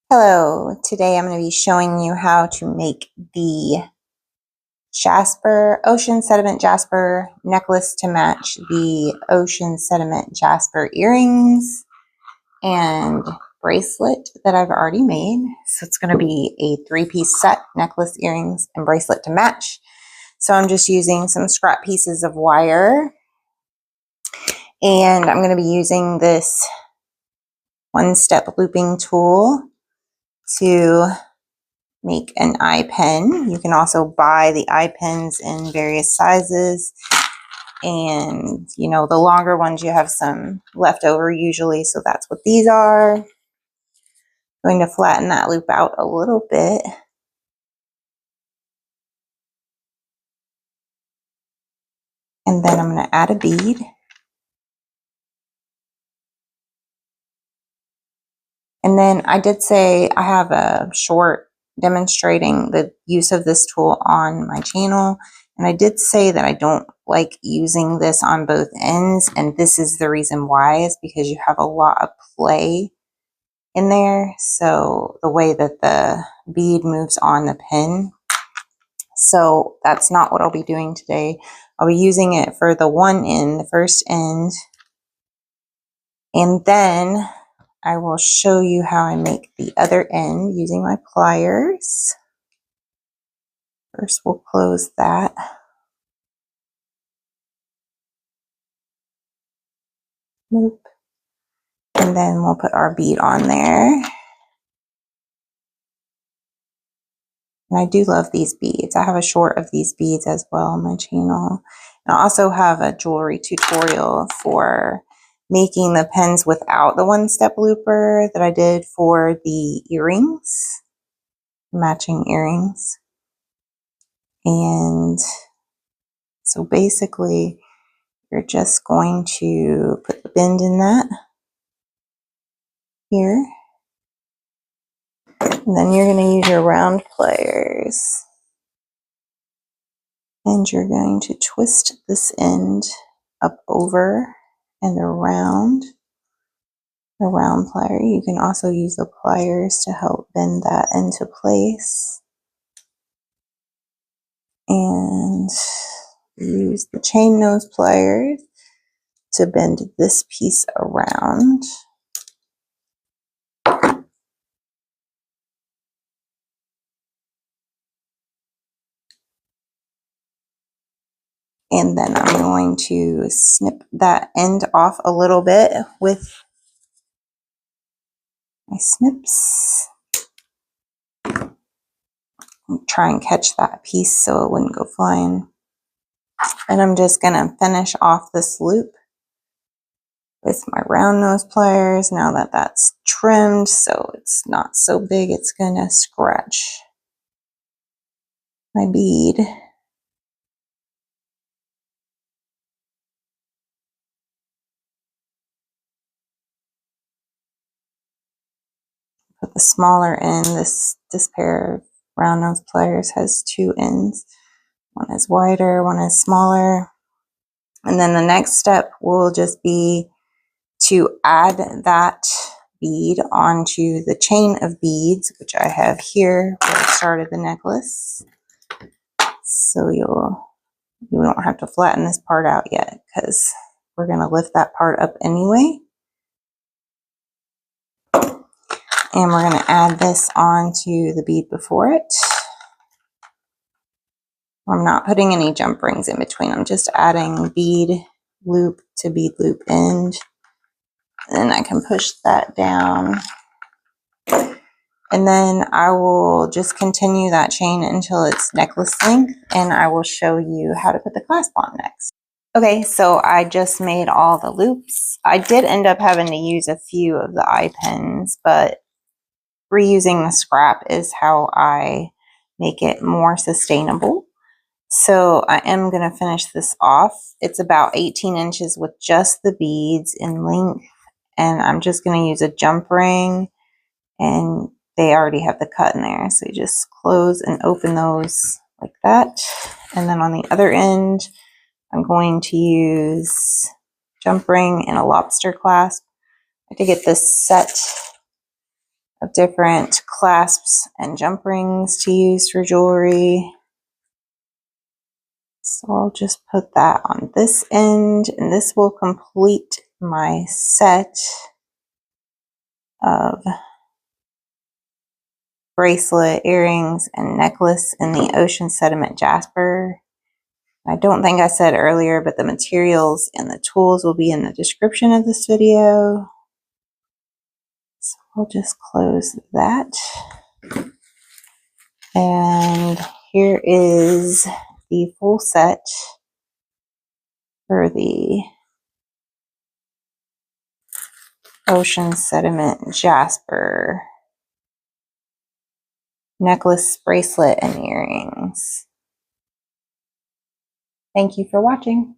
Hello, today I'm going to be showing you how to make the Ocean Sediment Jasper necklace to match the Ocean Sediment Jasper earrings and bracelet that I've already made. So it's going to be a 3-piece set, necklace, earrings, and bracelet to match. So I'm just using some scrap pieces of wire, and I'm going to be using this one-step looping tool to make an eye pen. You can also buy the eye pens in various sizes, and the longer ones you have some left over usually, so that's what these are. I'm going to flatten that loop out a little bit. And then I'm going to add a bead. And then I did say I have a short demonstrating the use of this tool on my channel. And I did say that I don't like using this on both ends. And this is the reason why, is because you have a lot of play in there. So the way that the bead moves on the pin. So that's not what I'll be doing today. I'll be using it for the one end, the first end. And then I will show you how I make the other end using my pliers. First, we'll close that. Loop. And then we'll put our bead on there. And I do love these beads. I have a short of these beads as well on my channel. And I also have a jewelry tutorial for making the pens without the one-step looper that I did for the earrings, matching earrings. And so basically, you're just going to put the bend in that here. And then you're going to use your round pliers. And you're going to twist this end up over and around the round plier. You can also use the pliers to help bend that into place. And use the chain nose pliers to bend this piece around. And then I'm going to snip that end off a little bit with my snips. Try and catch that piece so it wouldn't go flying. And I'm just going to finish off this loop with my round nose pliers. Now that that's trimmed so it's not so big, it's going to scratch my bead. Put the smaller end. This pair of round nose pliers has 2 ends. One is wider, one is smaller. And then the next step will just be to add that bead onto the chain of beads, which I have here where I started the necklace. So you don't have to flatten this part out yet, because we're going to lift that part up anyway. And we're going to add this onto the bead before it. I'm not putting any jump rings in between. I'm just adding bead loop to bead loop end. Then I can push that down. And then I will just continue that chain until it's necklace length, and I will show you how to put the clasp on next. Okay, so I just made all the loops. I did end up having to use a few of the eye pens, but reusing the scrap is how I make it more sustainable. So I am going to finish this off. It's about 18 inches with just the beads in length, and I'm just going to use a jump ring, and they already have the cut in there. So you just close and open those like that. And then on the other end, I'm going to use jump ring and a lobster clasp. I have to get this set of different clasps and jump rings to use for jewelry. So I'll just put that on this end, and this will complete my set of bracelet, earrings, and necklace in the Ocean Sediment Jasper. I don't think I said earlier, but the materials and the tools will be in the description of this video. So I'll just close that. And here is the full set for the Ocean Sediment Jasper necklace, bracelet, and earrings. Thank you for watching.